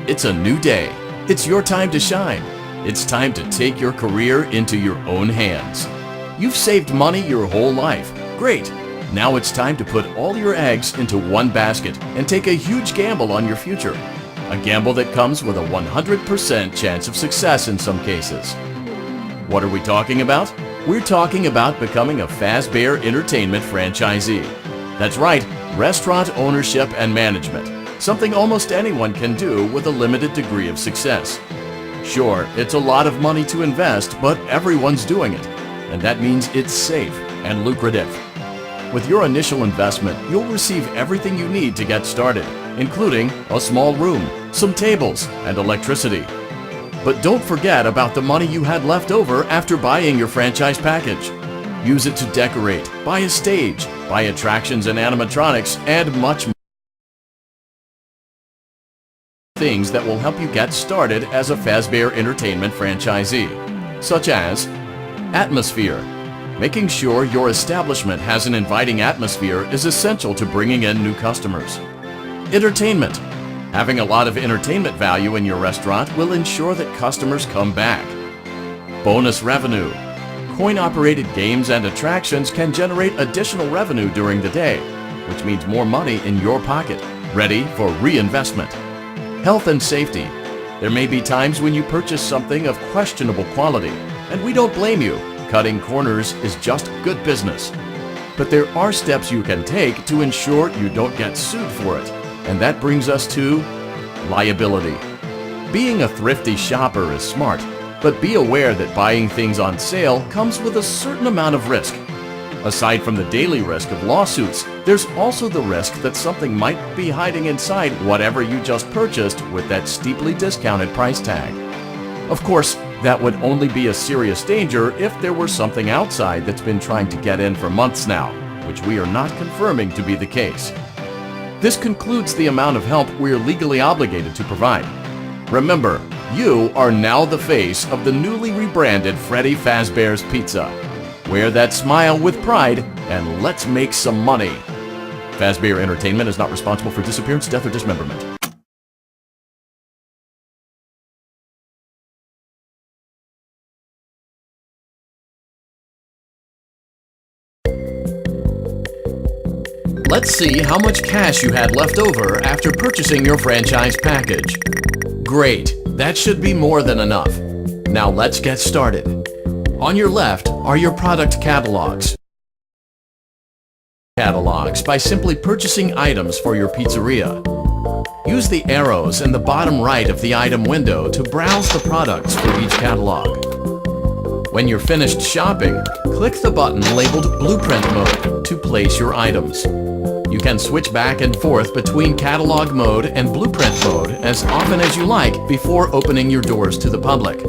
It's a new day. It's your time to shine. It's time to take your career into your own hands. You've saved money your whole life. Great. Now it's time to put all your eggs into one basket and take a huge gamble on your future. A gamble that comes with a 100% chance of success in some cases. What are we talking about? We're talking about becoming a Fazbear Entertainment franchisee. That's right, restaurant ownership and management. Something almost anyone can do with a limited degree of success. Sure, it's a lot of money to invest, but everyone's doing it. And that means it's safe and lucrative. With your initial investment, you'll receive everything you need to get started, including a small room, some tables, and electricity. But don't forget about the money you had left over after buying your franchise package. Use it to decorate, buy a stage, buy attractions and animatronics, and much more. Things that will help you get started as a Fazbear Entertainment franchisee, such as atmosphere. Making sure your establishment has an inviting atmosphere is essential to bringing in new customers. Entertainment. Having a lot of entertainment value in your restaurant will ensure that customers come back. Bonus revenue. Coin-operated games and attractions can generate additional revenue during the day, which means more money in your pocket, ready for reinvestment. Health and safety. There may be times when you purchase something of questionable quality, and we don't blame you. Cutting corners is just good business. But there are steps you can take to ensure you don't get sued for it, and that brings us to liability. Being a thrifty shopper is smart, but be aware that buying things on sale comes with a certain amount of risk. Aside from the daily risk of lawsuits, there's also the risk that something might be hiding inside whatever you just purchased with that steeply discounted price tag. Of course, that would only be a serious danger if there were something outside that's been trying to get in for months now, which we are not confirming to be the case. This concludes the amount of help we're legally obligated to provide. Remember, you are now the face of the newly rebranded Freddy Fazbear's Pizza. Wear that smile with pride, and let's make some money. Fazbear Entertainment is not responsible for disappearance, death, or dismemberment. Let's see how much cash you had left over after purchasing your franchise package. Great, that should be more than enough. Now let's get started. On your left are your product catalogs. By simply purchasing items for your pizzeria. Use the arrows in the bottom right of the item window to browse the products for each catalog. When you're finished shopping, click the button labeled Blueprint Mode to place your items. You can switch back and forth between Catalog Mode and Blueprint Mode as often as you like before opening your doors to the public.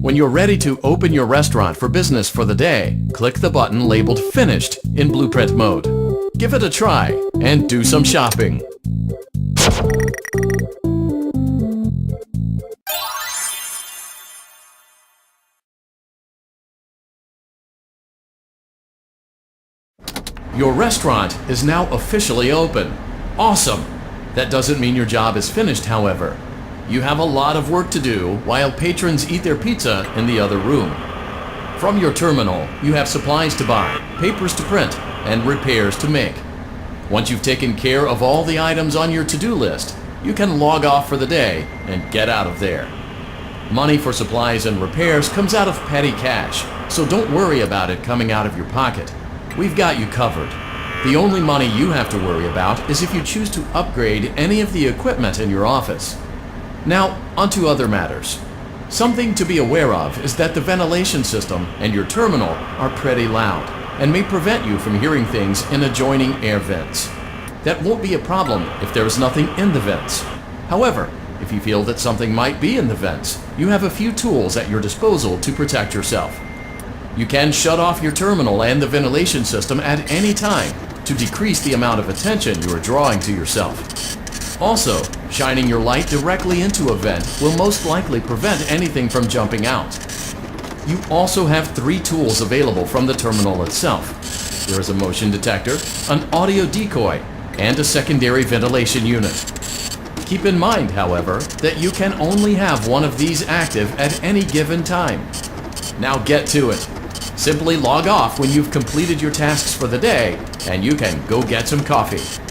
When you're ready to open your restaurant for business for the day, click the button labeled Finished in Blueprint Mode. Give it a try and do some shopping. Your restaurant is now officially open. Awesome! That doesn't mean your job is finished, however. You have a lot of work to do while patrons eat their pizza in the other room. From your terminal, you have supplies to buy, papers to print, and repairs to make. Once you've taken care of all the items on your to-do list, you can log off for the day and get out of there. Money for supplies and repairs comes out of petty cash, so don't worry about it coming out of your pocket. We've got you covered. The only money you have to worry about is if you choose to upgrade any of the equipment in your office. Now, onto other matters. Something to be aware of is that the ventilation system and your terminal are pretty loud and may prevent you from hearing things in adjoining air vents. That won't be a problem if there is nothing in the vents. However, if you feel that something might be in the vents, you have a few tools at your disposal to protect yourself. You can shut off your terminal and the ventilation system at any time to decrease the amount of attention you are drawing to yourself. Also, shining your light directly into a vent will most likely prevent anything from jumping out. You also have 3 tools available from the terminal itself. There is a motion detector, an audio decoy, and a secondary ventilation unit. Keep in mind, however, that you can only have one of these active at any given time. Now get to it. Simply log off when you've completed your tasks for the day, and you can go get some coffee.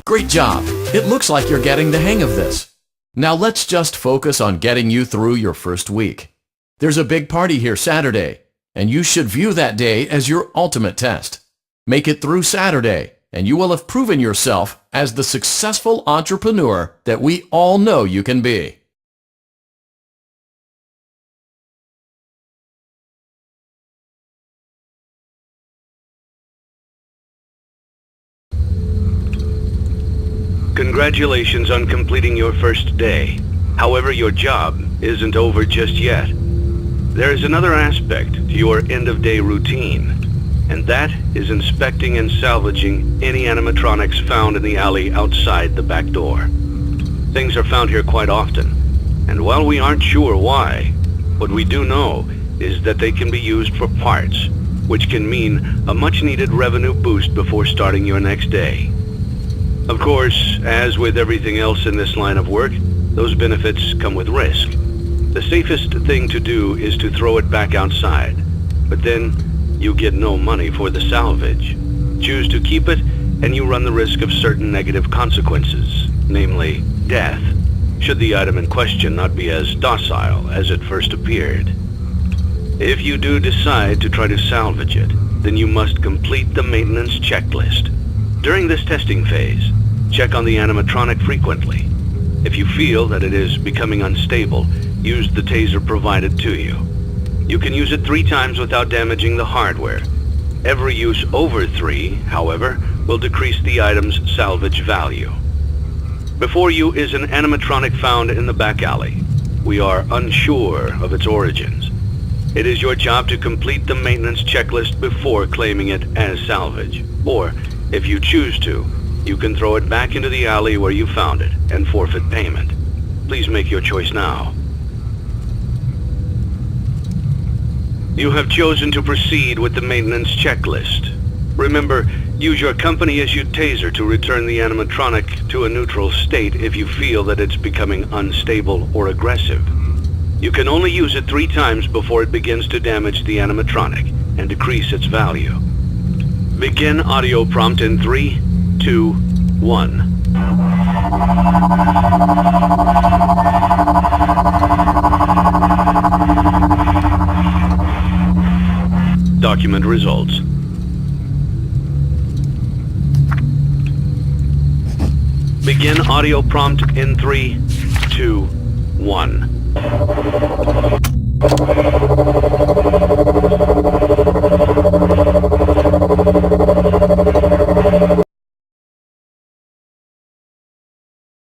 Great job! It looks like you're getting the hang of this. Now let's just focus on getting you through your first week. There's a big party here Saturday, and you should view that day as your ultimate test. Make it through Saturday, and you will have proven yourself as the successful entrepreneur that we all know you can be. Congratulations on completing your first day. However, your job isn't over just yet. There is another aspect to your end-of-day routine, and that is inspecting and salvaging any animatronics found in the alley outside the back door. Things are found here quite often, and while we aren't sure why, what we do know is that they can be used for parts, which can mean a much-needed revenue boost before starting your next day. Of course, as with everything else in this line of work, those benefits come with risk. The safest thing to do is to throw it back outside, but then you get no money for the salvage. Choose to keep it, and you run the risk of certain negative consequences, namely death, should the item in question not be as docile as it first appeared. If you do decide to try to salvage it, then you must complete the maintenance checklist. During this testing phase, check on the animatronic frequently. If you feel that it is becoming unstable, use the taser provided to you. You can use it 3 times without damaging the hardware. Every use over 3, however, will decrease the item's salvage value. Before you is an animatronic found in the back alley. We are unsure of its origins. It is your job to complete the maintenance checklist before claiming it as salvage. Or, if you choose to, you can throw it back into the alley where you found it and forfeit payment. Please make your choice now. You have chosen to proceed with the maintenance checklist. Remember, use your company-issued taser to return the animatronic to a neutral state if you feel that it's becoming unstable or aggressive. You can only use it 3 times before it begins to damage the animatronic and decrease its value. Begin audio prompt in 3, 2, 1. Document results. Begin audio prompt in 3, 2, 1.